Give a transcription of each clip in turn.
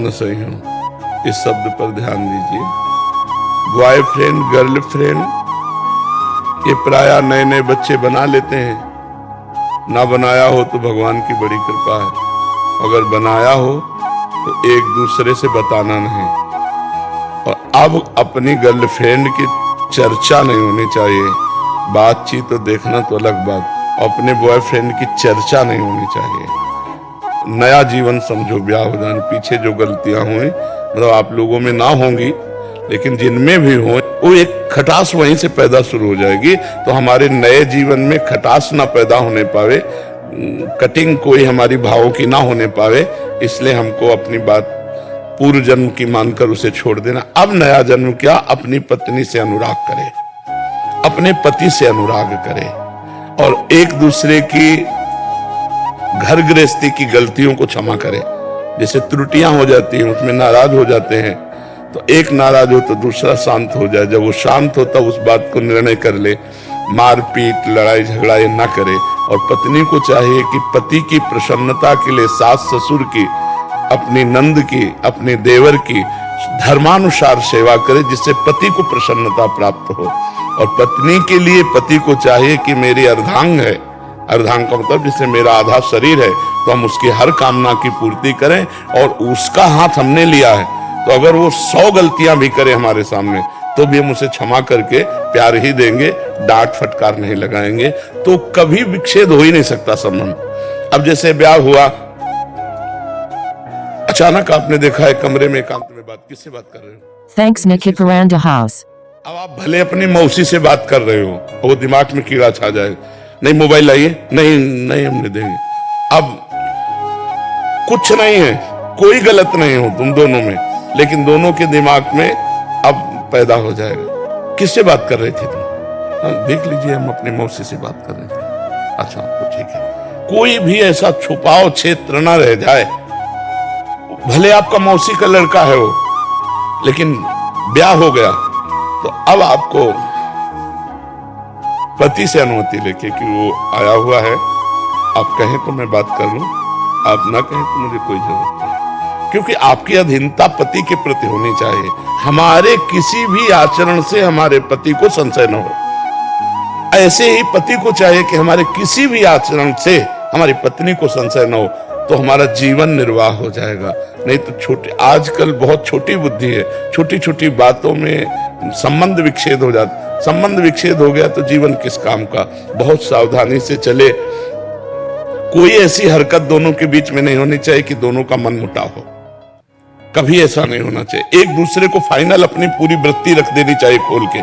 न सही हूं, इस शब्द पर ध्यान दीजिए। बॉयफ्रेंड गर्लफ्रेंड ये प्रायः नए नए बच्चे बना लेते हैं। ना बनाया हो तो भगवान की बड़ी कृपा है, अगर बनाया हो तो एक दूसरे से बताना नहीं। और अब अपनी गर्लफ्रेंड की चर्चा नहीं होनी चाहिए, बातचीत तो देखना तो अलग बात, अपने बॉयफ्रेंड की चर्चा नहीं होनी चाहिए। नया जीवन समझो, ब्याह हो जाने पीछे जो गलतियां हुई मतलब आप लोगों में ना होंगी, लेकिन जिनमें भी हो वो एक खटास वहीं से पैदा शुरू हो जाएगी। तो हमारे नए जीवन में खटास ना पैदा होने पावे, कटिंग कोई हमारी भावों की ना होने पावे, इसलिए हमको अपनी बात पूर्व जन्म की मानकर उसे छोड़ देना। अब नया जन्म क्या, अपनी पत्नी से अनुराग करे, अपने पति से अनुराग करे और एक दूसरे की घर गृहस्थी की गलतियों को क्षमा करे। जैसे त्रुटियां हो जाती हैं उसमें नाराज हो जाते हैं, तो एक नाराज हो तो दूसरा शांत हो जाए। जब वो शांत हो तब उस बात को निर्णय कर ले, मारपीट लड़ाई झगड़ा ये ना करे। और पत्नी को चाहिए कि पति की प्रसन्नता के लिए सास ससुर की, अपनी नंद की, अपने देवर की धर्मानुसार सेवा करे, जिससे पति को प्रसन्नता प्राप्त हो। और पत्नी के लिए पति को चाहिए कि मेरी अर्धांग है, अर्धांग का मतलब जिससे मेरा आधा शरीर है, तो हम उसकी हर कामना की पूर्ति करें। और उसका हाथ हमने लिया है तो अगर वो 100 गलतियां भी करे हमारे सामने तो भी हम उसे क्षमा करके प्यार ही देंगे, डांट फटकार नहीं लगाएंगे, तो कभी विच्छेद हो ही नहीं सकता संबंध। अब जैसे ब्याह हुआ, अचानक आपने देखा है कमरे में एकांत में बात, किससे बात कर रहे हो? Thanks Nikki Paranda House. अब आप भले अपनी मौसी से बात कर रहे हो, वो दिमाग में कीड़ा छा जाए, नहीं मोबाइल लाइए, नहीं नहीं हम नहीं देंगे। अब कुछ नहीं है, कोई गलत नहीं हो तुम दोनों में, लेकिन दोनों के दिमाग में अब पैदा हो जाएगा, किससे बात कर रहे थे तुम? हाँ, देख लीजिए हम अपनी मौसी से बात कर रहे थे। अच्छा तो ठीक है, कोई भी ऐसा छुपाव क्षेत्र ना रह जाए। भले आपका मौसी का लड़का है वो, लेकिन ब्याह हो गया तो अब आपको पति से अनुमति लेके कि वो आया हुआ है, आप कहें तो मैं बात कर लूं, आप ना कहें तो मुझे कोई जरूरत नहीं, क्योंकि आपकी अधीनता पति के प्रति होनी चाहिए। हमारे किसी भी आचरण से हमारे पति को संशय न हो, ऐसे ही पति को चाहिए कि हमारे किसी भी आचरण से हमारी पत्नी को संशय न हो, तो हमारा जीवन निर्वाह हो जाएगा। नहीं तो छोटे, आजकल बहुत छोटी बुद्धि है, छोटी छोटी बातों में संबंध विच्छेद हो जाता। संबंध विच्छेद हो गया तो जीवन किस काम का। बहुत सावधानी से चले, कोई ऐसी हरकत दोनों के बीच में नहीं होनी चाहिए कि दोनों का मन मुटाव हो, कभी ऐसा नहीं होना चाहिए। एक दूसरे को फाइनल अपनी पूरी वृत्ति रख देनी चाहिए खोल के।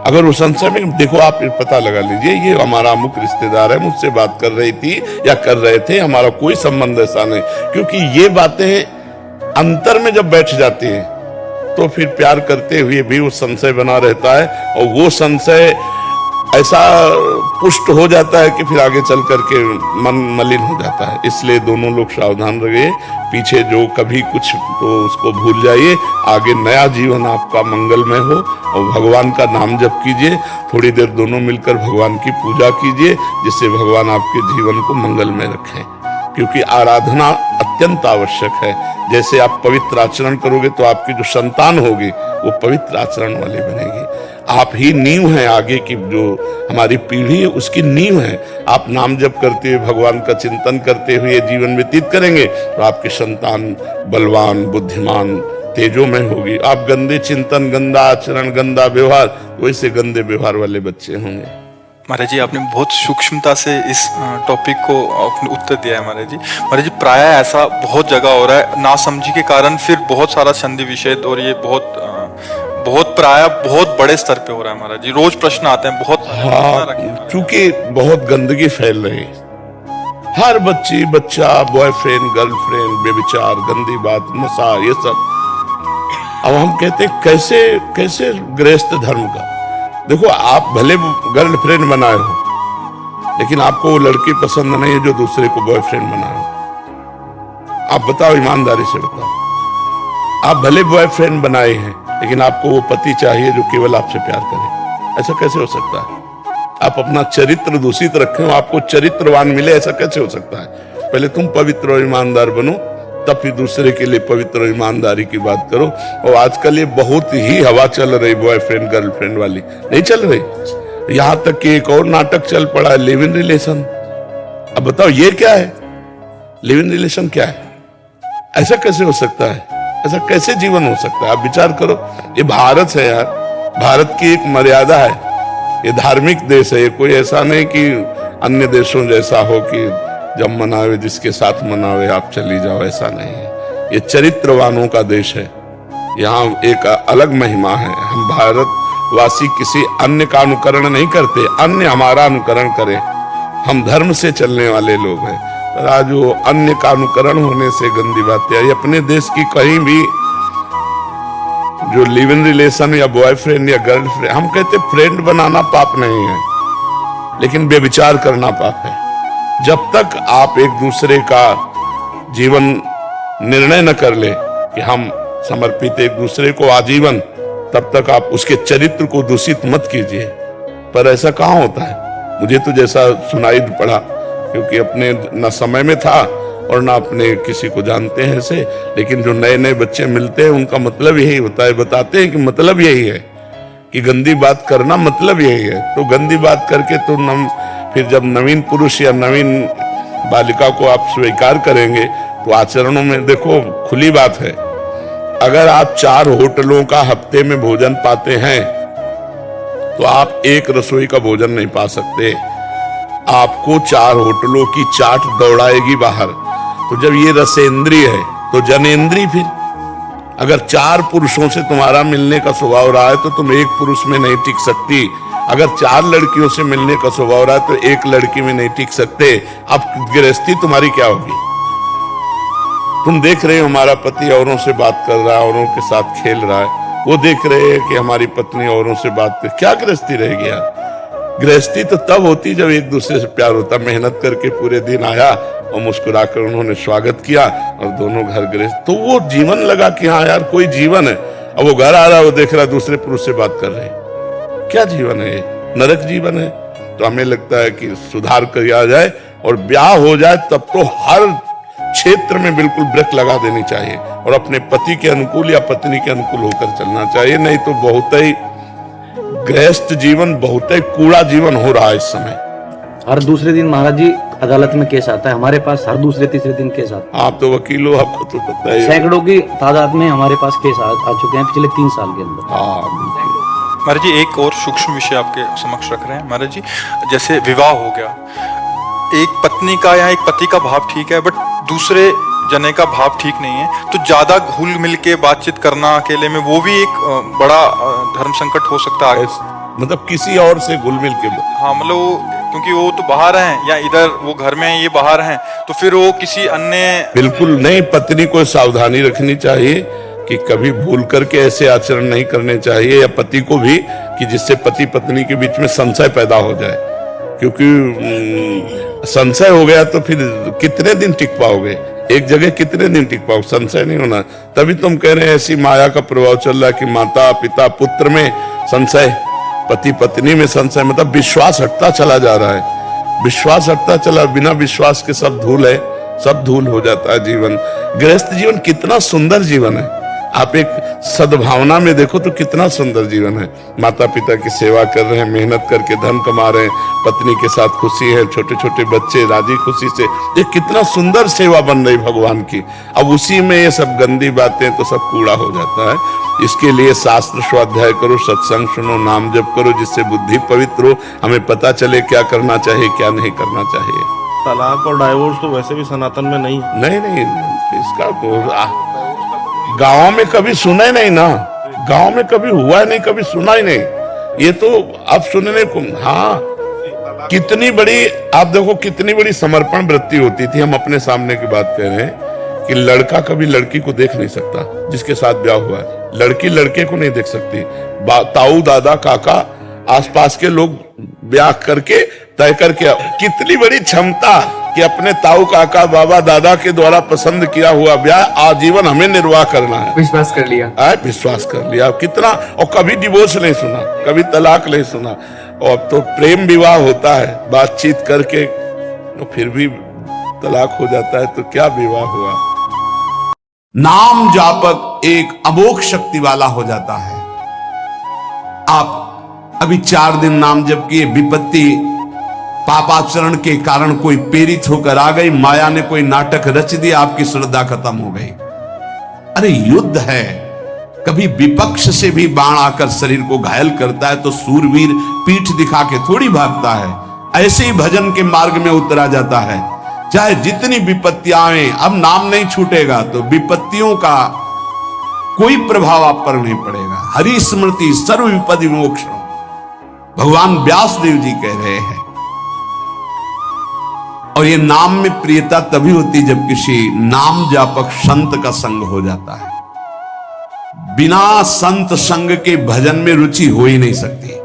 अगर वो संशय में, देखो आप पता लगा लीजिए ये हमारा अमुक रिश्तेदार है, मुझसे बात कर रही थी या कर रहे थे, हमारा कोई संबंध ऐसा नहीं। क्योंकि ये बातें अंतर में जब बैठ जाती हैं तो फिर प्यार करते हुए भी वो संशय बना रहता है, और वो संशय ऐसा पुष्ट हो जाता है कि फिर आगे चल करके मन मलिन हो जाता है। इसलिए दोनों लोग सावधान रहिए, पीछे जो कभी कुछ तो उसको भूल जाइए, आगे नया जीवन आपका मंगलमय हो। और भगवान का नाम जप कीजिए, थोड़ी देर दोनों मिलकर भगवान की पूजा कीजिए, जिससे भगवान आपके जीवन को मंगलमय रखें। क्योंकि आराधना अत्यंत आवश्यक है। जैसे आप पवित्र आचरण करोगे तो आपकी जो संतान होगी वो पवित्र आचरण वाली बनेगी। आप ही नींव हैं, आगे की जो हमारी पीढ़ी है उसकी नींव है। आप नाम जप करते हुए, भगवान का चिंतन करते हुए जीवन व्यतीत करेंगे तो आपकी संतान बलवान, बुद्धिमान, तेजोमय होगी। आप गंदे चिंतन, गंदा आचरण, गंदा व्यवहार, वैसे गंदे व्यवहार वाले बच्चे होंगे। महाराज जी आपने बहुत सूक्ष्मता से इस टॉपिक को आपने उत्तर दिया है महाराज जी। महाराज जी प्राय ऐसा बहुत जगह हो रहा है, नासमझी के कारण फिर बहुत सारा संधि विच्छेद, और ये बहुत प्राय बहुत बड़े स्तर पे हो रहा है महाराज जी। रोज प्रश्न आते हैं बहुत। हाँ, चूंकि बहुत गंदगी फैल रही, हर बच्चा बॉयफ्रेंड गर्लफ्रेंड, बेविचार, गंदी बात, नशा, ये सब। अब हम कहते हैं कैसे कैसे गृहस्थ धर्म का। देखो आप भले गर्लफ्रेंड बनाए हो, लेकिन आपको वो लड़की पसंद नहीं है जो दूसरे को बॉयफ्रेंड बनाए हो। आप बताओ, ईमानदारी से बताओ। आप भले बॉयफ्रेंड बनाए हैं, लेकिन आपको वो पति चाहिए जो केवल आपसे प्यार करे। ऐसा कैसे हो सकता है? आप अपना चरित्र दूषित रखें, आपको चरित्रवान मिले, ऐसा कैसे हो सकता है? पहले तुम पवित्र और ईमानदार बनो, तब फिर दूसरे के लिए पवित्र और ईमानदारी की बात करो। और आजकल ये बहुत ही हवा चल रही बॉयफ्रेंड गर्लफ्रेंड वाली, नहीं चल रही। यहां तक कि एक और नाटक चल पड़ा है, लिव इन रिलेशन। अब बताओ ये क्या है? लिव इन रिलेशन क्या है? ऐसा कैसे हो सकता है? ऐसा कैसे जीवन हो सकता है? आप विचार करो। ये भारत है यार, भारत की एक मर्यादा है, ये धार्मिक देश है। ये कोई ऐसा नहीं कि अन्य देशों जैसा हो कि जब मनावे जिसके साथ मनावे आप चली जाओ, ऐसा नहीं है। ये चरित्रवानों का देश है, यहाँ एक अलग महिमा है। हम भारतवासी किसी अन्य का अनुकरण नहीं करते, अन्य हमारा अनुकरण करे। हम धर्म से चलने वाले लोग हैं। पर आज वो अन्य का अनुकरण होने से गंदी बात है। अपने देश की कहीं भी जो लिव इन रिलेशन या बॉयफ्रेंड या गर्लफ्रेंड, हम कहते फ्रेंड बनाना पाप नहीं है, लेकिन बेविचार करना पाप है। जब तक आप एक दूसरे का जीवन निर्णय न कर ले कि हम समर्पित एक दूसरे को आजीवन, तब तक आप उसके चरित्र को दूषित मत कीजिए। पर ऐसा कहाँ होता है? मुझे तो जैसा सुनाई पड़ा, क्योंकि अपने न समय में था और ना अपने किसी को जानते हैं ऐसे, लेकिन जो नए नए बच्चे मिलते हैं उनका मतलब यही होता है, बताते हैं कि मतलब यही है कि गंदी बात करना मतलब यही है। तो गंदी बात करके तो फिर जब नवीन पुरुष या नवीन बालिका को आप स्वीकार करेंगे तो आचरणों में देखो, खुली बात है, अगर आप 4 होटलों का हफ्ते में भोजन पाते हैं तो आप एक रसोई का भोजन नहीं पा सकते। आपको 4 होटलों की चाट दौड़ाएगी बाहर। तो जब ये रसेंद्रिय है तो जनेंद्रिय। फिर अगर 4 पुरुषों से तुम्हारा मिलने का स्वभाव रहा है तो तुम एक पुरुष में नहीं टिक सकती। अगर 4 लड़कियों से मिलने का स्वभाव रहा है तो एक लड़की में नहीं टिक सकते। अब गृहस्थी तुम्हारी क्या होगी? तुम देख रहे हो हमारा पति औरों से बात कर रहा है, औरों के साथ खेल रहा है, वो देख रहे हैं कि हमारी पत्नी औरों से बात कर, क्या गृहस्थी रहेगी यार? गृहस्थी तो तब होती जब एक दूसरे से प्यार होता। मेहनत करके पूरे दिन आया और मुस्कुराकर उन्होंने स्वागत किया और दोनों घर गृहस्थ, तो वो जीवन लगा कि हाँ यार कोई जीवन है। अब वो घर आ रहा है, वो देख रहा है दूसरे पुरुष से बात कर रहे, क्या जीवन है? नरक जीवन है। तो हमें लगता है कि सुधार किया जाए और ब्याह हो जाए, तब तो हर क्षेत्र में बिल्कुल ब्रेक लगा देनी चाहिए और अपने पति के अनुकूल या पत्नी के अनुकूल होकर चलना चाहिए। नहीं तो बहुत ही गृहस्थ जीवन, बहुत ही कूड़ा जीवन हो रहा है इस समय। हर दूसरे दिन महाराज जी अदालत में केस आता है हमारे पास, हर दूसरे तीसरे दिन केस आता है। आप तो वकील हो, आपको तो पता है। सैकड़ों की तादाद में हमारे पास केस आ चुके हैं पिछले 3 साल के अंदर। महाराज जी एक और सूक्ष्म विषय आपके समक्ष रख रहे हैं महाराज जी। जैसे विवाह हो गया, एक पत्नी का या एक पति का भाव ठीक है, बट दूसरे जने का भाव ठीक नहीं है, तो ज्यादा घुल मिल के बातचीत करना अकेले में, वो भी एक बड़ा धर्म संकट हो सकता है। मतलब किसी और से घुल मिल के, हाँ मतलब क्योंकि वो तो बाहर हैं या इधर वो घर में है, ये बाहर हैं, तो फिर वो किसी अन्य। बिल्कुल नहीं, पत्नी को सावधानी रखनी चाहिए कि कभी भूल करके ऐसे आचरण नहीं करने चाहिए, या पति को भी, कि जिससे पति पत्नी के बीच में संशय पैदा हो जाए। क्योंकि संशय हो गया तो फिर कितने दिन टिक पाओगे? एक जगह कितने दिन टिक पाओगे? संशय नहीं होना। तभी तुम कह रहे हैं ऐसी माया का प्रभाव चल रहा है कि माता पिता पुत्र में संशय, पति पत्नी में संशय, मतलब विश्वास हटता चला जा रहा है। विश्वास हटता चला, बिना विश्वास के सब धूल है, सब धूल हो जाता है जीवन। गृहस्थ जीवन कितना सुंदर जीवन है। आप एक सद्भावना में देखो तो कितना सुंदर जीवन है। माता पिता की सेवा कर रहे हैं, मेहनत करके धन कमा रहे हैं, पत्नी के साथ खुशी है, छोटे छोटे बच्चे राजी खुशी से, ये कितना सुंदर सेवा बन रही भगवान की। अब उसी में ये सब गंदी बातें तो सब कूड़ा हो जाता है। इसके लिए शास्त्र स्वाध्याय करो, सत्संग सुनो, नाम जप करो, जिससे बुद्धि पवित्र हो, हमें पता चले क्या करना चाहिए क्या नहीं करना चाहिए। तलाक और डाइवोर्स तो वैसे भी सनातन में नहीं। इसका तो गाँव में कभी सुना ही नहीं ना, गाँव में कभी हुआ ही नहीं, कभी सुना ही नहीं। ये तो अब सुनने को, हाँ कितनी बड़ी, आप देखो कितनी बड़ी समर्पण वृत्ति होती थी। हम अपने सामने की बात कह रहे हैं कि लड़का कभी लड़की को देख नहीं सकता जिसके साथ ब्याह हुआ है, लड़की लड़के को नहीं देख सकती। ताऊ दादा काका आसपास के लोग ब्याह करके तय करके, कितनी बड़ी क्षमता कि अपने ताऊ काका बाबा दादा के द्वारा पसंद किया हुआ ब्याह आजीवन हमें निर्वाह करना है। विश्वास कर लिया, विश्वास कर लिया कितना, और कभी डिवोर्स नहीं सुना, कभी तलाक नहीं सुना। और अब तो प्रेम विवाह होता है बातचीत करके, तो फिर भी तलाक हो जाता है, तो क्या विवाह हुआ? नाम जापक एक अमोघ शक्ति वाला हो जाता है। आप अभी 4 दिन नाम जप किए, विपत्ति पापाचरण के कारण कोई प्रेरित होकर आ गई, माया ने कोई नाटक रच दिया, आपकी श्रद्धा खत्म हो गई। अरे युद्ध है, कभी विपक्ष से भी बाण आकर शरीर को घायल करता है तो सूरवीर पीठ दिखा के थोड़ी भागता है। ऐसे ही भजन के मार्ग में उतरा जाता है, चाहे जितनी विपत्तियां आए, अब नाम नहीं छूटेगा तो विपत्तियों का कोई प्रभाव आप पर नहीं पड़ेगा। हरि स्मृति सर्व विपदि मोक्षम, भगवान व्यास देव जी कह रहे हैं। और ये नाम में प्रियता तभी होती जब किसी नाम जापक संत का संग हो जाता है। बिना संत संग के भजन में रुचि हो ही नहीं सकती।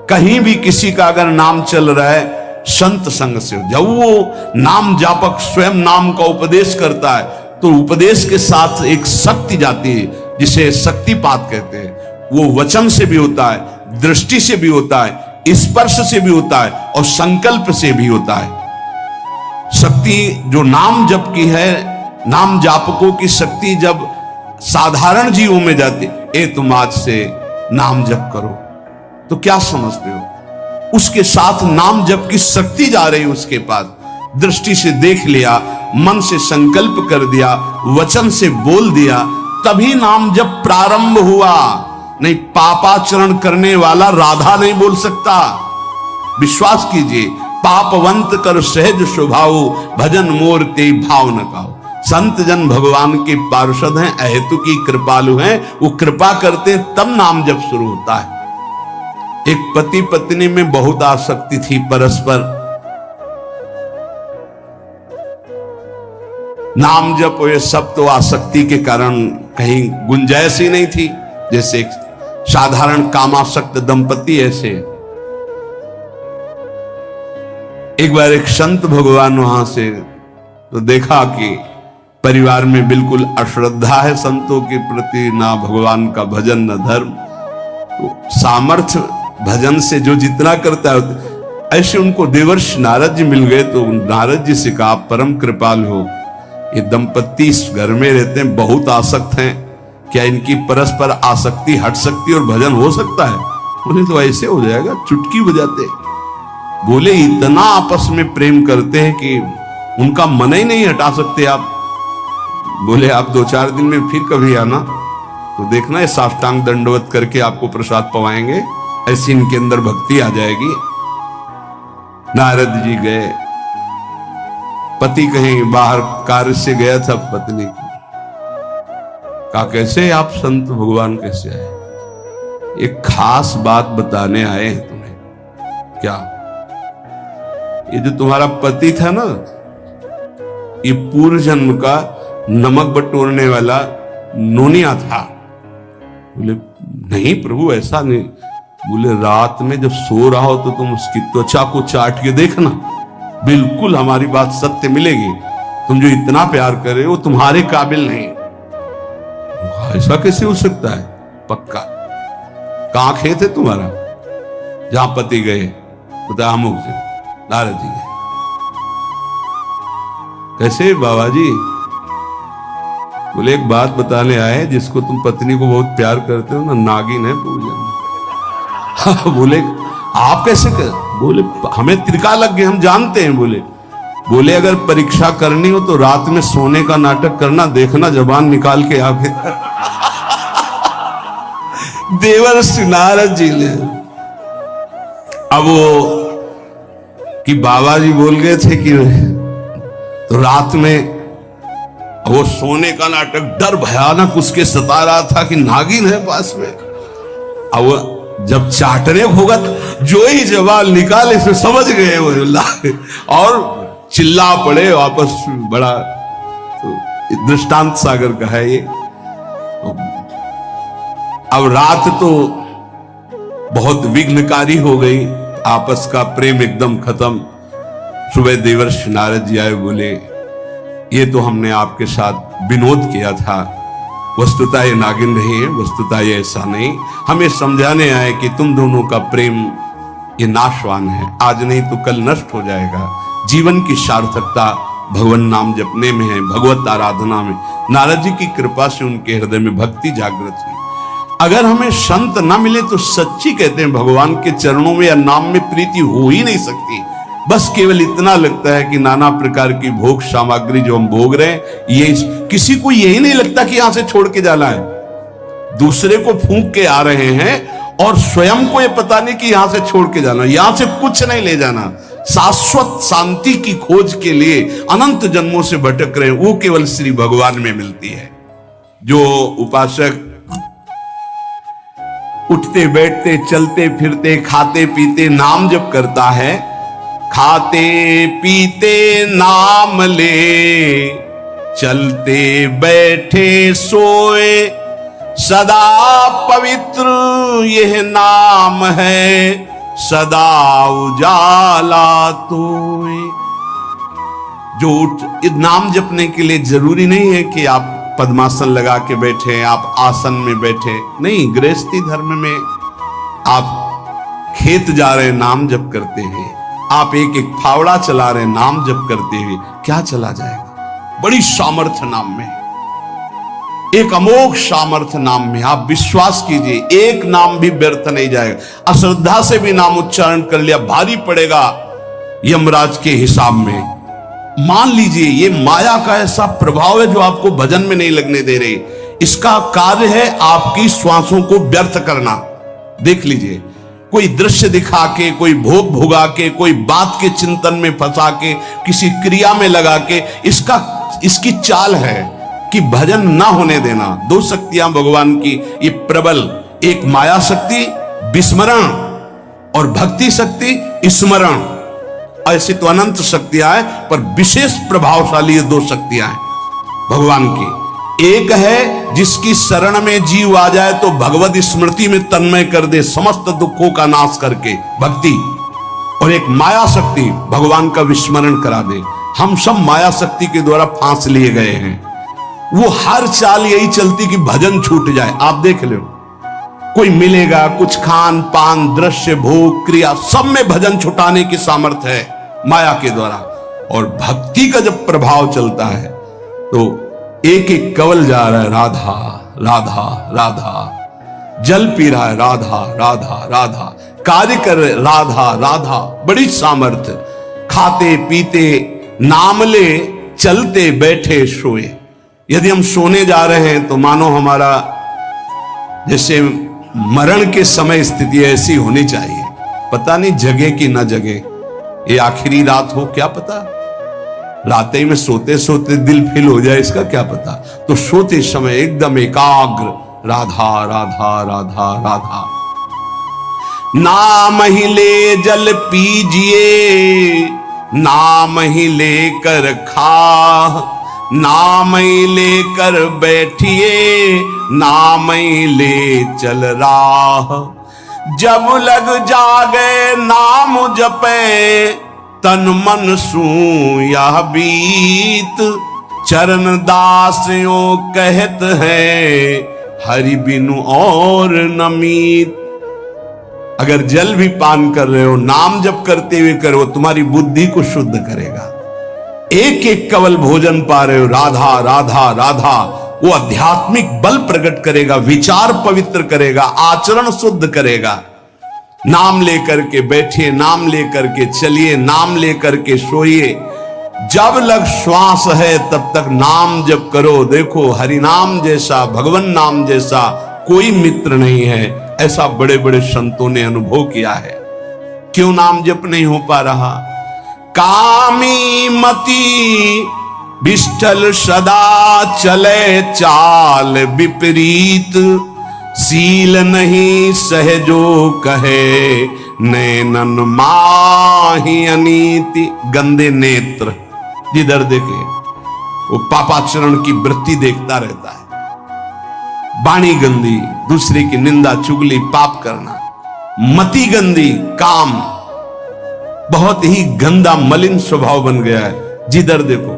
कहीं भी किसी का अगर नाम चल रहा है, संत संग से, जब वो नाम जापक स्वयं नाम का उपदेश करता है तो उपदेश के साथ एक शक्ति जाती है जिसे शक्तिपात कहते हैं। वो वचन से भी होता है, दृष्टि से भी होता है, स्पर्श से भी होता है और संकल्प से भी होता है। शक्ति जो नाम जप की है, नाम जापकों की शक्ति जब साधारण जीवों में जाती, ए तुम आज से नाम जप करो, तो क्या समझते हो? उसके साथ नाम जप की शक्ति जा रही उसके पास। दृष्टि से देख लिया, मन से संकल्प कर दिया, वचन से बोल दिया, तभी नाम जप प्रारंभ हुआ। नहीं, पापाचरण करने वाला राधा नहीं बोल सकता। विश्वास कीजिए, पापवंत कर सहज स्वभाव, भजन मोर ते भाव न काओ। संत जन भगवान के पार्षद हैं, अहेतु की कृपालु हैं, वो कृपा करते हैं तब नाम जप शुरू होता है। एक पति पत्नी में बहुत आसक्ति थी परस्पर, नाम जप ये सब तो आसक्ति के कारण कहीं गुंजाइश ही नहीं थी। जैसे एक साधारण कामासक्त दंपति, ऐसे एक बार एक संत भगवान वहां से तो देखा कि परिवार में बिल्कुल अश्रद्धा है संतों के प्रति, ना भगवान का भजन न धर्म। तो सामर्थ्य भजन से जो जितना करता है, ऐसे उनको देवर्षि नारद जी मिल गए। तो नारद जी से कहा, आप परम कृपाल हो, ये दंपत्ति इस घर में रहते हैं, बहुत आसक्त हैं, क्या इनकी परस्पर आसक्ति हट सकती है और भजन हो सकता है? बोले तो ऐसे हो जाएगा, चुटकी बजाते। बोले इतना आपस में प्रेम करते हैं कि उनका मन ही नहीं हटा सकते आप। बोले आप 2-4 दिन में फिर कभी आना तो देखना, ये साष्टांग दंडवत करके आपको प्रसाद पवाएंगे, ऐसी इनके अंदर भक्ति आ जाएगी। नारद जी गए, पति कहीं बाहर कार्य से गया था, पत्नी को कहा, कैसे आप संत भगवान कैसे आए? एक खास बात बताने आए हैं तुम्हें। क्या? ये जो तुम्हारा पति था ना, ये पूर्व जन्म का नमक बटोरने वाला नोनिया था। बोले नहीं प्रभु, ऐसा नहीं। बोले रात में जब सो रहा हो तो तुम उसकी त्वचा को चाट के देखना, बिल्कुल हमारी बात सत्य मिलेगी। तुम जो इतना प्यार कर रहे हो तुम्हारे काबिल नहीं। ऐसा कैसे हो सकता है? पक्का। कहां खेत है तुम्हारा? जहां पति गए, बता अमुक से नारद जी गए। कैसे बाबा जी? बोले एक बात बताने आए, जिसको तुम पत्नी को बहुत प्यार करते हो ना, नागिन है पूजन। बोले आप कैसे कर? बोले हमें त्रिका लग गए, हम जानते हैं। बोले अगर परीक्षा करनी हो तो रात में सोने का नाटक करना, देखना जबान निकाल के आगे। देवर्षि नारद जी ने, अब वो कि बाबा जी बोल गए थे कि तो रात में वो सोने का नाटक, डर भयानक उसके सता रहा था कि नागिन है पास में। अब जब चाटने होगा जो ही जवाब निकाले फिर समझ गए वो, और चिल्ला पड़े वापस। बड़ा तो दृष्टांत सागर का है ये। अब रात तो बहुत विघ्नकारी हो गई, आपस का प्रेम एकदम खत्म। सुबह देवर्षि नारद जी आए, बोले ये तो हमने आपके साथ विनोद किया था, वस्तुतः ये नागिन नहीं है, वस्तुतः ये ऐसा नहीं। हमें समझाने आए कि तुम दोनों का प्रेम ये नाशवान है, आज नहीं तो कल नष्ट हो जाएगा। जीवन की सार्थकता भगवान नाम जपने में है, भगवत आराधना में। नारद जी की कृपा से उनके हृदय में भक्ति जागृत हुई। अगर हमें संत ना मिले तो सच्ची कहते हैं भगवान के चरणों में या नाम में प्रीति हो ही नहीं सकती। बस केवल इतना लगता है कि नाना प्रकार की भोग सामग्री जो हम भोग रहे हैं, ये किसी को यही नहीं लगता कि यहां से छोड़ के जाना है। दूसरे को फूंक के आ रहे हैं और स्वयं को ये पता नहीं कि यहां से छोड़ के जाना, यहां से कुछ नहीं ले जाना। शाश्वत शांति की खोज के लिए अनंत जन्मों से भटक रहे हैं, वो केवल श्री भगवान में मिलती है। जो उपासक उठते बैठते चलते फिरते खाते पीते नाम जप करता है, खाते पीते नाम ले, चलते बैठे सोए, सदा पवित्र यह नाम है, सदा उजाला तोए। जो नाम जपने के लिए जरूरी नहीं है कि आप पद्मासन लगा के बैठे, आप आसन में बैठे, नहीं। गृहस्थी धर्म में आप खेत जा रहे नाम जप करते हैं, आप एक एक फावड़ा चला रहे नाम जप करते हुए, क्या चला जाएगा? बड़ी सामर्थ्य नाम में, एक अमोघ सामर्थ्य नाम में। आप विश्वास कीजिए, एक नाम भी व्यर्थ नहीं जाएगा। अश्रद्धा से भी नाम उच्चारण कर लिया, भारी पड़ेगा यमराज के हिसाब में। मान लीजिए ये माया का ऐसा प्रभाव है जो आपको भजन में नहीं लगने दे रही। इसका कार्य है आपकी श्वासों को व्यर्थ करना। देख लीजिए, कोई दृश्य दिखा के, कोई भोग भोगा के, कोई बात के चिंतन में फंसा के, किसी क्रिया में लगा के, इसकी चाल है कि भजन ना होने देना। दो शक्तियां भगवान की ये प्रबल, एक माया शक्ति विस्मरण और भक्ति शक्ति स्मरण। ऐसी तो अनंत शक्तियां हैं, पर विशेष प्रभावशाली ये दो शक्तियां हैं भगवान की। एक है जिसकी शरण में जीव आ जाए तो भगवत स्मृति में तन्मय कर दे, समस्त दुखों का नाश करके, भक्ति। और एक माया शक्ति भगवान का विस्मरण करा दे। हम सब माया शक्ति के द्वारा फांस लिए गए हैं। वो हर चाल यही चलती कि भजन छूट जाए। आप देख लो, कोई मिलेगा, कुछ खान पान दृश्य भोग क्रिया सब में भजन छुटाने की सामर्थ्य है माया के द्वारा। और भक्ति का जब प्रभाव चलता है तो एक एक कवल जा रहा है राधा राधा राधा, जल पी रहा है राधा राधा राधा, कार्य कर रहे राधा राधा, बड़ी सामर्थ्य। खाते पीते नाम ले, चलते बैठे सोए। यदि हम सोने जा रहे हैं तो मानो हमारा जैसे मरण के समय स्थिति ऐसी होनी चाहिए। पता नहीं जगे कि ना जगे, ये आखिरी रात हो, क्या पता। रात ही में सोते सोते दिल फिल हो जाए, इसका क्या पता। तो सोते समय एकदम एकाग्र राधा राधा राधा राधा। नाम ही ले जल पीजिए, नाम ही लेकर खा, नाम ही लेकर बैठिए, नाम ही ले चल राह। जब लग जागे नाम जपे, तन मन सूया बीत, चरण दास यो कहत है, हरि बिनु और नमीत। अगर जल भी पान कर रहे हो, नाम जप करते हुए करो, तुम्हारी बुद्धि को शुद्ध करेगा। एक एक कवल भोजन पा रहे हो राधा राधा राधा, वो आध्यात्मिक बल प्रकट करेगा, विचार पवित्र करेगा, आचरण शुद्ध करेगा। नाम लेकर के बैठिए, नाम लेकर के चलिए, नाम लेकर के सोइए। जब लग श्वास है तब तक नाम जप करो। देखो, हरि नाम जैसा, भगवान नाम जैसा कोई मित्र नहीं है, ऐसा बड़े बड़े संतों ने अनुभव किया है। क्यों नाम जप नहीं हो पा रहा? कामी मति विष्ठल सदा चले चाल विपरीत, सील नहीं सहजो कहे, नैनन माही अनीति। गंदे नेत्र, जिधर देखे वो पापाचरण की वृत्ति देखता रहता है। वाणी गंदी, दूसरे की निंदा चुगली पाप करना। मति गंदी, काम बहुत ही गंदा मलिन स्वभाव बन गया है। जिधर देखो,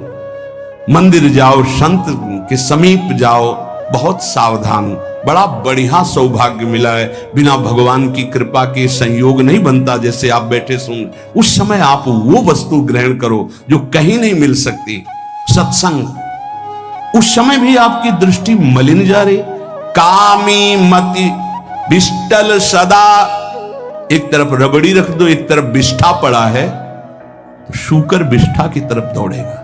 मंदिर जाओ, संत के समीप जाओ, बहुत सावधान, बड़ा बढ़िया सौभाग्य मिला है। बिना भगवान की कृपा के संयोग नहीं बनता। जैसे आप बैठे सुन, उस समय आप वो वस्तु ग्रहण करो जो कहीं नहीं मिल सकती, सत्संग। उस समय भी आपकी दृष्टि मलिन जा रही, कामी मति बिस्टल सदा, एक तरफ रबड़ी रख दो, एक तरफ बिष्ठा पड़ा है, तो शूकर बिष्ठा की तरफ दौड़ेगा।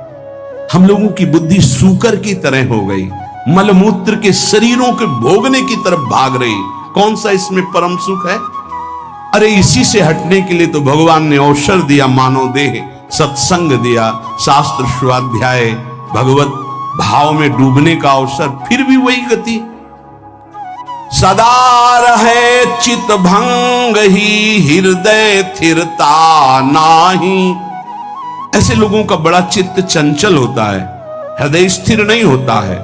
हम लोगों की बुद्धि शूकर की तरह हो गई, मलमूत्र के शरीरों के भोगने की तरफ भाग रही। कौन सा इसमें परम सुख है? अरे इसी से हटने के लिए तो भगवान ने अवसर दिया, मानव देह, सत्संग दिया, शास्त्र स्वाध्याय, भगवत भाव में डूबने का अवसर। फिर भी वही गति, सदा रहे चित भंग ही, हृदय स्थिरता नाही। ऐसे लोगों का बड़ा चित्त चंचल होता है, हृदय स्थिर नहीं होता है।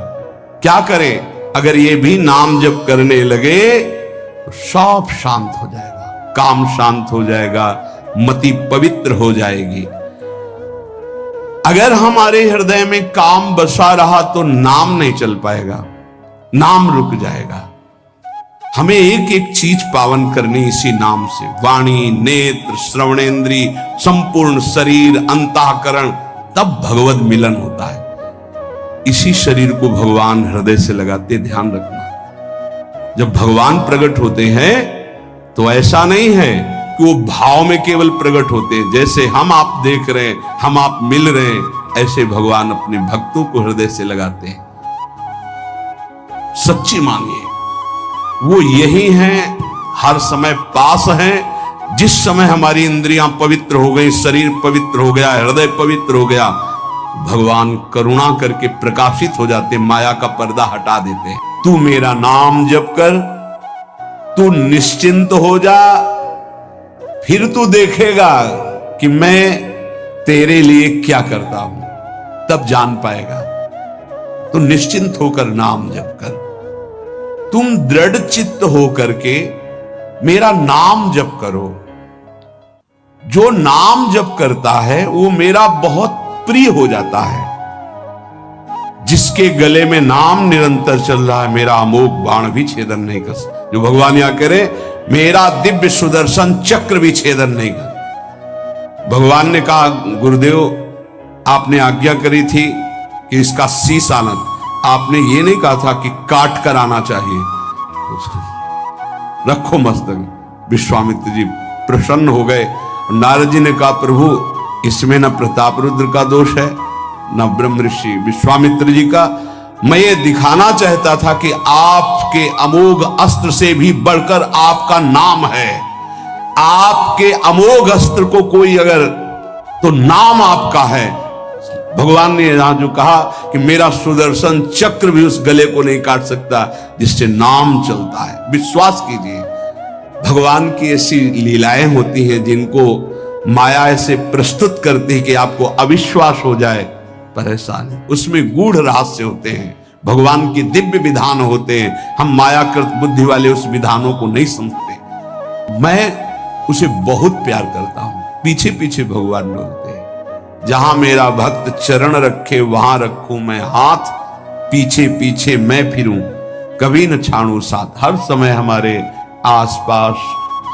क्या करें? अगर ये भी नाम जप करने लगे तो सब शांत हो जाएगा, काम शांत हो जाएगा, मति पवित्र हो जाएगी। अगर हमारे हृदय में काम बसा रहा तो नाम नहीं चल पाएगा, नाम रुक जाएगा। हमें एक एक चीज पावन करनी इसी नाम से, वाणी, नेत्र, श्रवणेन्द्री, संपूर्ण शरीर, अंतःकरण, तब भगवत मिलन होता है। इसी शरीर को भगवान हृदय से लगाते, ध्यान रखना। जब भगवान प्रकट होते हैं तो ऐसा नहीं है कि वो भाव में केवल प्रकट होते हैं। जैसे हम आप देख रहे हैं, हम आप मिल रहे हैं, ऐसे भगवान अपने भक्तों को हृदय से लगाते हैं। सच्ची मानिए, वो यही हैं, हर समय पास हैं। जिस समय हमारी इंद्रियां पवित्र हो गई, शरीर पवित्र हो गया, हृदय पवित्र हो गया, भगवान करुणा करके प्रकाशित हो जाते, माया का पर्दा हटा देते। तू मेरा नाम जप कर, तू निश्चिंत हो जा, फिर तू देखेगा कि मैं तेरे लिए क्या करता हूं, तब जान पाएगा। तू निश्चिंत होकर नाम जप कर, तुम दृढ़ चित्त होकर के मेरा नाम जप करो। जो नाम जप करता है वो मेरा बहुत प्रिय हो जाता है। जिसके गले में नाम निरंतर चल रहा है, मेरा अमोघ बाण भी छेदन नहीं कर सकता। जो भगवान यहां करे, मेरा दिव्य सुदर्शन चक्र भी छेदन नहीं कर। भगवान ने कहा, गुरुदेव आपने आज्ञा करी थी कि इसका शीश आना, आपने ये नहीं कहा था कि काट कर आना चाहिए। रखो मस्तक। विश्वामित्र जी प्रसन्न हो गए। नारद जी ने कहा, प्रभु इसमें न प्रताप रुद्र का दोष है, न ब्रह्म ऋषि विश्वामित्र जी का। मैं ये दिखाना चाहता था कि आपके अमोघ अस्त्र से भी बढ़कर आपका नाम है। आपके अमोघ अस्त्र को कोई अगर, तो नाम आपका है। भगवान ने यहां जो कहा कि मेरा सुदर्शन चक्र भी उस गले को नहीं काट सकता जिससे नाम चलता है। विश्वास कीजिए, भगवान की ऐसी लीलाएं होती हैं जिनको माया ऐसे प्रस्तुत करती है कि आपको अविश्वास हो जाए, परेशानी। उसमें गूढ़ रहस्य होते हैं, भगवान की दिव्य विधान होते हैं। हम मायाकृत बुद्धि वाले उस विधानों को नहीं समझते। मैं उसे बहुत प्यार करता हूं। पीछे पीछे भगवान बोलते हैं, जहां मेरा भक्त चरण रखे वहां रखूं मैं हाथ, पीछे पीछे मैं फिरूं कभी न छाड़ू साथ। हर समय हमारे आसपास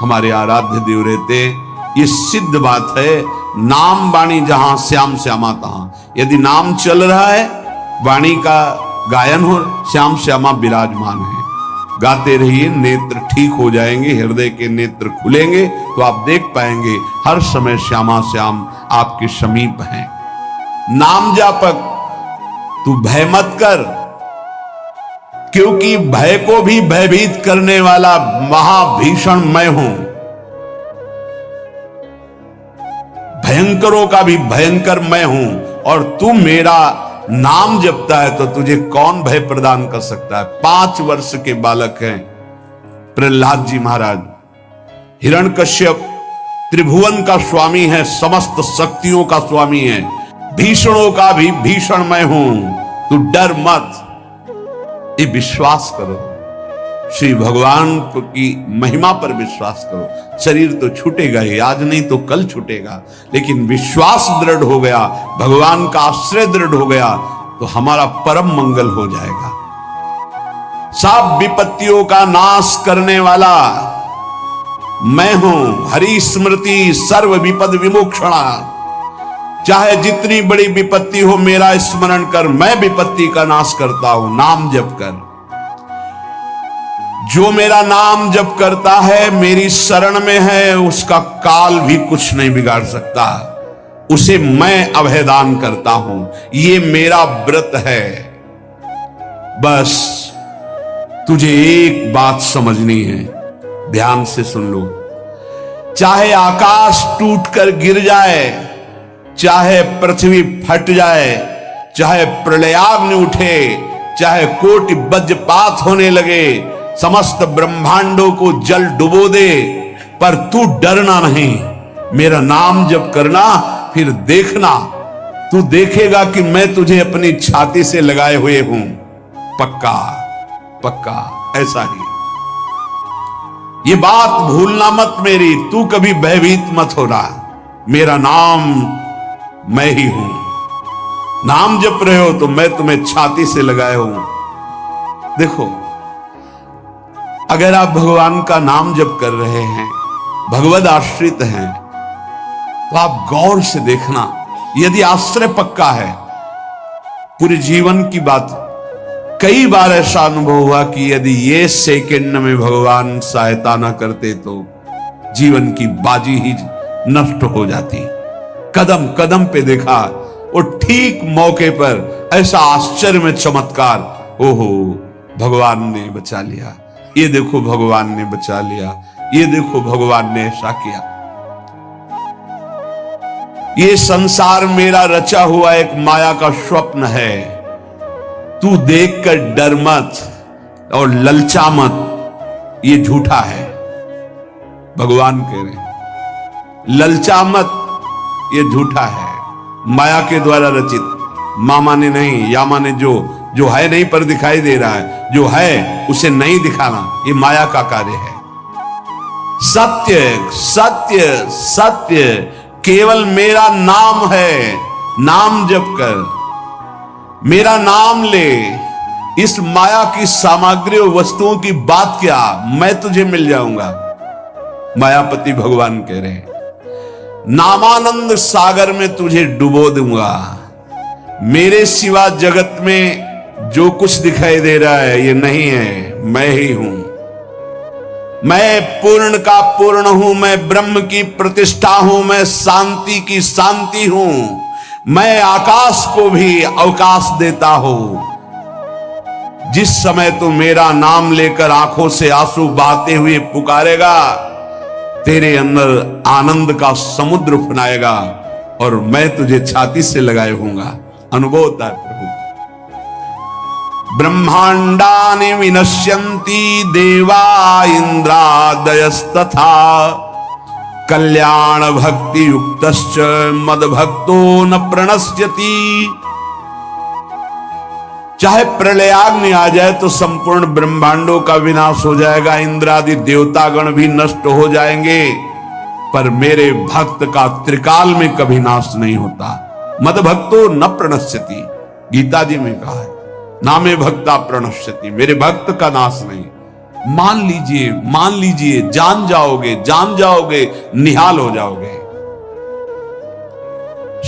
हमारे आराध्य देव रहते। ये सिद्ध बात है। नाम वाणी जहां, श्याम श्यामा तहां। यदि नाम चल रहा है, वाणी का गायन हो, श्याम श्यामा विराजमान है। गाते रहिए, नेत्र ठीक हो जाएंगे, हृदय के नेत्र खुलेंगे तो आप देख पाएंगे हर समय श्यामा श्याम आपके समीप हैं। नाम जापक, तू भय मत कर, क्योंकि भय को भी भयभीत करने वाला महाभीषण मैं हूं। भयंकरों का भी भयंकर मैं हूं, और तू मेरा नाम जपता है तो तुझे कौन भय प्रदान कर सकता है। 5 वर्ष के बालक हैं प्रहलाद जी महाराज। हिरण्यकश्यप त्रिभुवन का स्वामी है, समस्त शक्तियों का स्वामी है। भीषणों का भी भीषण मैं हूं, तू डर मत। ये विश्वास करो, श्री भगवान की महिमा पर विश्वास करो। शरीर तो छूटेगा ही, आज नहीं तो कल छूटेगा, लेकिन विश्वास दृढ़ हो गया, भगवान का आश्रय दृढ़ हो गया तो हमारा परम मंगल हो जाएगा। सब विपत्तियों का नाश करने वाला मैं हूं। हरि स्मृति सर्व विपद विमोक्षणा। चाहे जितनी बड़ी विपत्ति हो, मेरा स्मरण कर, मैं विपत्ति का नाश करता हूं। नाम जप कर। जो मेरा नाम जप करता है, मेरी शरण में है, उसका काल भी कुछ नहीं बिगाड़ सकता। उसे मैं अभयदान करता हूं। ये मेरा व्रत है। बस तुझे एक बात समझनी है, ध्यान से सुन लो। चाहे आकाश टूटकर गिर जाए, चाहे पृथ्वी फट जाए, चाहे प्रलयाग्नि उठे, चाहे कोटि वज्रपात होने लगे, समस्त ब्रह्मांडों को जल डुबो दे, पर तू डरना नहीं। मेरा नाम जप करना, फिर देखना, तू देखेगा कि मैं तुझे अपनी छाती से लगाए हुए हूं। पक्का पक्का ऐसा ही। ये बात भूलना मत मेरी। तू कभी भयभीत मत हो रहा। मेरा नाम मैं ही हूं। नाम जप रहे हो तो मैं तुम्हें छाती से लगाए हूं। देखो, अगर आप भगवान का नाम जप कर रहे हैं, भगवद आश्रित हैं, तो आप गौर से देखना। यदि आश्रय पक्का है, पूरे जीवन की बात, कई बार ऐसा अनुभव हुआ कि यदि ये सेकंड में भगवान सहायता न करते तो जीवन की बाजी ही नष्ट हो जाती। कदम कदम पे देखा, और ठीक मौके पर ऐसा आश्चर्य में चमत्कार, ओहो भगवान ने बचा लिया, ये देखो भगवान ने बचा लिया, ये देखो भगवान ने ऐसा किया। ये संसार मेरा रचा हुआ एक माया का स्वप्न है। तू देखकर डर मत और ललचा मत, ये झूठा है। भगवान कह रहे ललचा मत, ये झूठा है, माया के द्वारा रचित। मामा ने नहीं, यामा ने जो है नहीं पर दिखाई दे रहा है, जो है उसे नहीं दिखाना, ये माया का कार्य है। सत्य सत्य सत्य केवल मेरा नाम है। नाम जप कर, मेरा नाम ले। इस माया की सामग्री और वस्तुओं की बात क्या, मैं तुझे मिल जाऊंगा। मायापति भगवान कह रहे हैं, नामानंद सागर में तुझे डुबो दूंगा। मेरे सिवा जगत में जो कुछ दिखाई दे रहा है, ये नहीं है, मैं ही हूं। मैं पूर्ण का पूर्ण हूं, मैं ब्रह्म की प्रतिष्ठा हूं, मैं शांति की शांति हूं, मैं आकाश को भी अवकाश देता हूं। जिस समय तू मेरा नाम लेकर आंखों से आंसू बहाते हुए पुकारेगा, तेरे अंदर आनंद का समुद्र फनाएगा और मैं तुझे छाती से लगाए होऊंगा। अनुभव होता है प्रभु। ब्रह्मांडानि विनश्यन्ति देवा इंद्रादयस्तथा कल्याण भक्ति युक्तश्च मद भक्तो न प्रणश्यति। चाहे प्रलयाग्नि आ जाए तो संपूर्ण ब्रह्मांडों का विनाश हो जाएगा, इंद्रादि देवतागण भी नष्ट हो जाएंगे, पर मेरे भक्त का त्रिकाल में कभी नाश नहीं होता। मद भक्तो न प्रणश्यति, गीता जी में कहा है, नामे भक्ता प्रणश्यति, मेरे भक्त का नाश नहीं। मान लीजिए, मान लीजिए, जान जाओगे, जान जाओगे, निहाल हो जाओगे।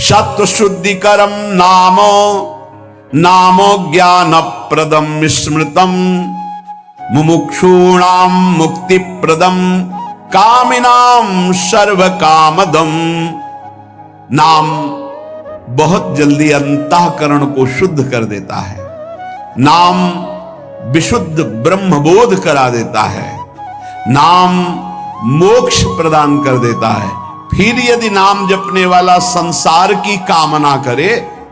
सत्व शुद्धिकरम नामो नामो ज्ञान प्रदम स्मृतम मुमुक्षूणाम मुक्ति प्रदम कामिनाम सर्व कामदम। नाम बहुत जल्दी अंतःकरण को शुद्ध कर देता है। नाम विशुद्ध ब्रह्मबोध करा देता है। नाम मोक्ष प्रदान कर देता है। फिर यदि नाम जपने वाला संसार की कामना करे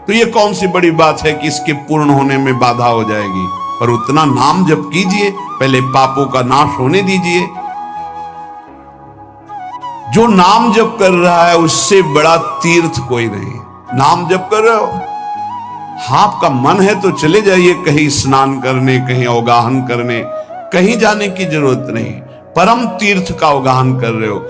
तो ये कौन सी बड़ी बात है कि इसके पूर्ण होने में बाधा हो जाएगी। पर उतना नाम जप कीजिए, पहले पापों का नाश होने दीजिए। जो नाम जप कर रहा है उससे बड़ा तीर्थ कोई नहीं। नाम जप कर रहे हो, आपका मन है तो चले जाइए कहीं स्नान करने, कहीं अवगाहन करने, कहीं जाने की जरूरत नहीं। परम तीर्थ का अवगाहन कर रहे हो।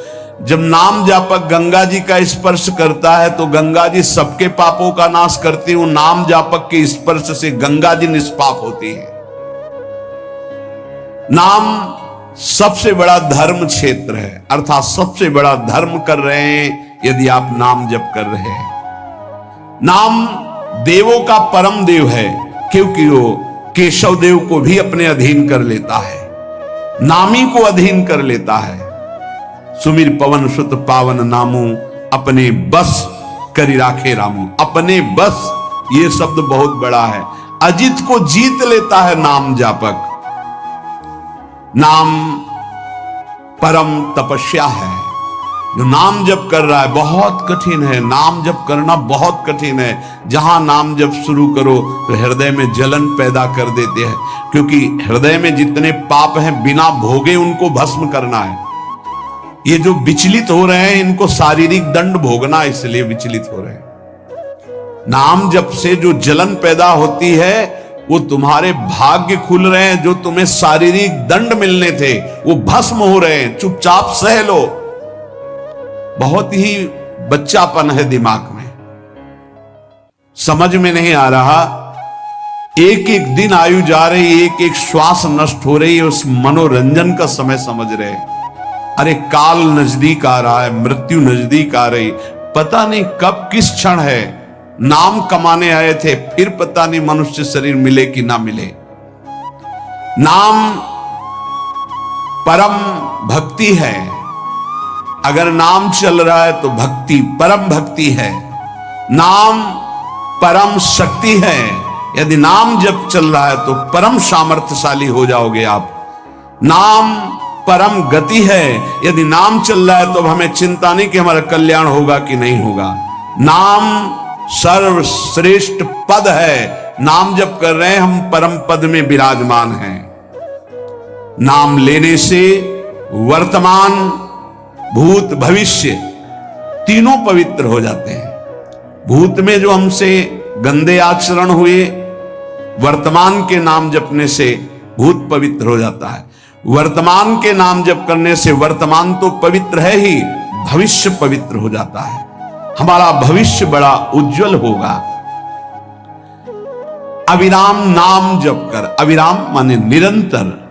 जब नाम जापक गंगा जी का स्पर्श करता है तो गंगा जी सबके पापों का नाश करती हूं। नाम जापक के स्पर्श से गंगा जी निष्पाप होती है। नाम सबसे बड़ा धर्म क्षेत्र है, अर्थात सबसे बड़ा धर्म कर रहे हैं यदि आप नाम जप कर रहे हैं। नाम देवों का परम देव है, क्योंकि वो केशव देव को भी अपने अधीन कर लेता है, नामी को अधीन कर लेता है। सुमिर पवन सुत पावन नामू, अपने बस करी राखे रामू। अपने बस, ये शब्द बहुत बड़ा है। अजित को जीत लेता है नाम जापक। नाम परम तपस्या है। जो नाम जप कर रहा है बहुत कठिन है, नाम जप करना बहुत कठिन है। जहां नाम जप शुरू करो तो हृदय में जलन पैदा कर देते हैं, क्योंकि हृदय में जितने पाप हैं बिना भोगे उनको भस्म करना है। ये जो विचलित हो रहे हैं इनको शारीरिक दंड भोगना, इसलिए विचलित हो रहे हैं। नाम जप से जो जलन पैदा होती है वो तुम्हारे भाग्य खुल रहे हैं, जो तुम्हें शारीरिक दंड मिलने थे वो भस्म हो रहे हैं। चुपचाप सह लो। बहुत ही बच्चापन है दिमाग में, समझ में नहीं आ रहा। एक एक दिन आयु जा रही, एक एक श्वास नष्ट हो रही है, उस मनोरंजन का समय समझ रहे। अरे काल नजदीक आ रहा है, मृत्यु नजदीक आ रही, पता नहीं कब किस क्षण है। नाम कमाने आए थे, फिर पता नहीं मनुष्य शरीर मिले कि ना मिले। नाम परम भक्ति है। अगर नाम चल रहा है तो भक्ति परम भक्ति है। नाम परम शक्ति है। यदि नाम जब चल रहा है तो परम सामर्थ्यशाली हो जाओगे आप। नाम परम गति है। यदि नाम चल रहा है तो हमें चिंता नहीं कि हमारा कल्याण होगा कि नहीं होगा। नाम सर्वश्रेष्ठ पद है। नाम जब कर रहे हैं हम परम पद में विराजमान हैं। नाम लेने से वर्तमान भूत भविष्य तीनों पवित्र हो जाते हैं। भूत में जो हमसे गंदे आचरण हुए, वर्तमान के नाम जपने से भूत पवित्र हो जाता है। वर्तमान के नाम जप करने से वर्तमान तो पवित्र है ही, भविष्य पवित्र हो जाता है। हमारा भविष्य बड़ा उज्जवल होगा। अविराम नाम जप कर, अविराम माने निरंतर।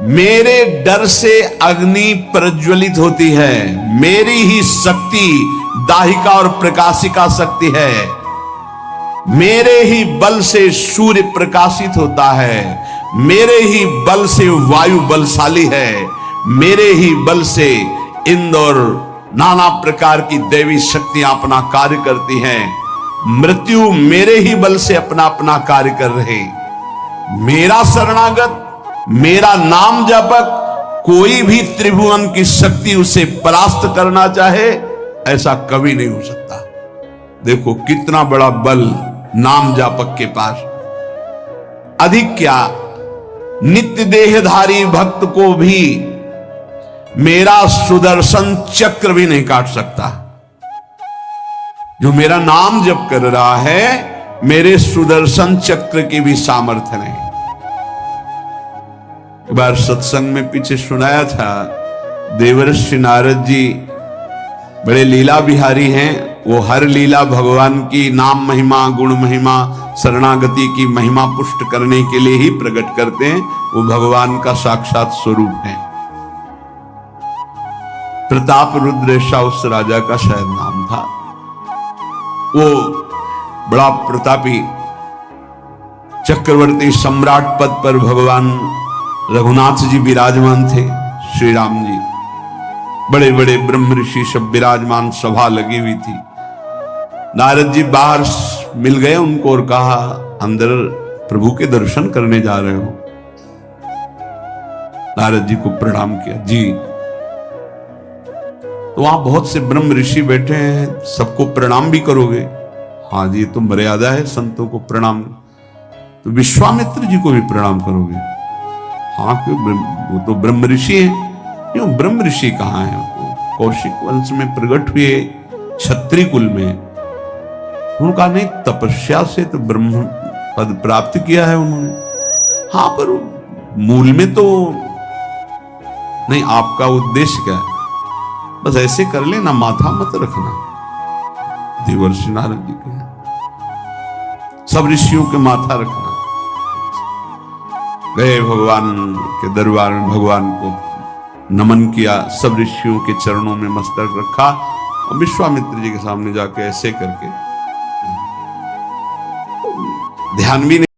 मेरे डर से अग्नि प्रज्वलित होती है, मेरी ही शक्ति दाहिका और प्रकाशिका शक्ति है। मेरे ही बल से सूर्य प्रकाशित होता है, मेरे ही बल से वायु बलशाली है, मेरे ही बल से इंद्र और नाना प्रकार की दैवी शक्तियां अपना कार्य करती हैं। मृत्यु मेरे ही बल से अपना अपना कार्य कर रहे। मेरा शरणागत, मेरा नाम जापक, कोई भी त्रिभुवन की शक्ति उसे परास्त करना चाहे ऐसा कभी नहीं हो सकता। देखो कितना बड़ा बल नाम जापक के पास। अधिक क्या, नित्य देहधारी भक्त को भी मेरा सुदर्शन चक्र भी नहीं काट सकता। जो मेरा नाम जप कर रहा है, मेरे सुदर्शन चक्र की भी सामर्थ्य नहीं। एक बार सत्संग में पीछे सुनाया था, देवर्षि नारद जी बड़े लीला बिहारी हैं। वो हर लीला भगवान की नाम महिमा, गुण महिमा, शरणागति की महिमा पुष्ट करने के लिए ही प्रकट करते हैं। वो भगवान का साक्षात स्वरूप है। प्रताप रुद्र ऐसा उस राजा का शायद नाम था। वो बड़ा प्रतापी चक्रवर्ती सम्राट पद पर भगवान रघुनाथ जी विराजमान थे। श्री राम जी, बड़े बड़े ब्रह्म ऋषि सब विराजमान, सभा लगी हुई थी। नारद जी बाहर मिल गए उनको और कहा, अंदर प्रभु के दर्शन करने जा रहे हो? नारद जी को प्रणाम किया। जी। तो वहां बहुत से ब्रह्म ऋषि बैठे हैं, सबको प्रणाम भी करोगे? हाँ जी, तो मर्यादा है संतों को प्रणाम। तो विश्वामित्र जी को भी प्रणाम करोगे? हाँ, क्यों, वो तो ब्रह्म ऋषि हैं। क्यों, ब्रह्म ऋषि कहाँ हैं? कौशिक वंश में प्रकट हुए, क्षत्रिय कुल में। उनका नहीं, तपस्या से तो ब्रह्म पद प्राप्त किया है उन्होंने। हाँ, पर मूल में तो नहीं। आपका उद्देश्य क्या है? बस ऐसे कर लेना, माथा मत रखना। देवर्षि नारद जी कहे, सब ऋषियों के माथा रखना। गए भगवान के दरबार में, भगवान को नमन किया, सब ऋषियों के चरणों में मस्तक रखा और विश्वामित्र जी के सामने जाके ऐसे करके ध्यान भी नहीं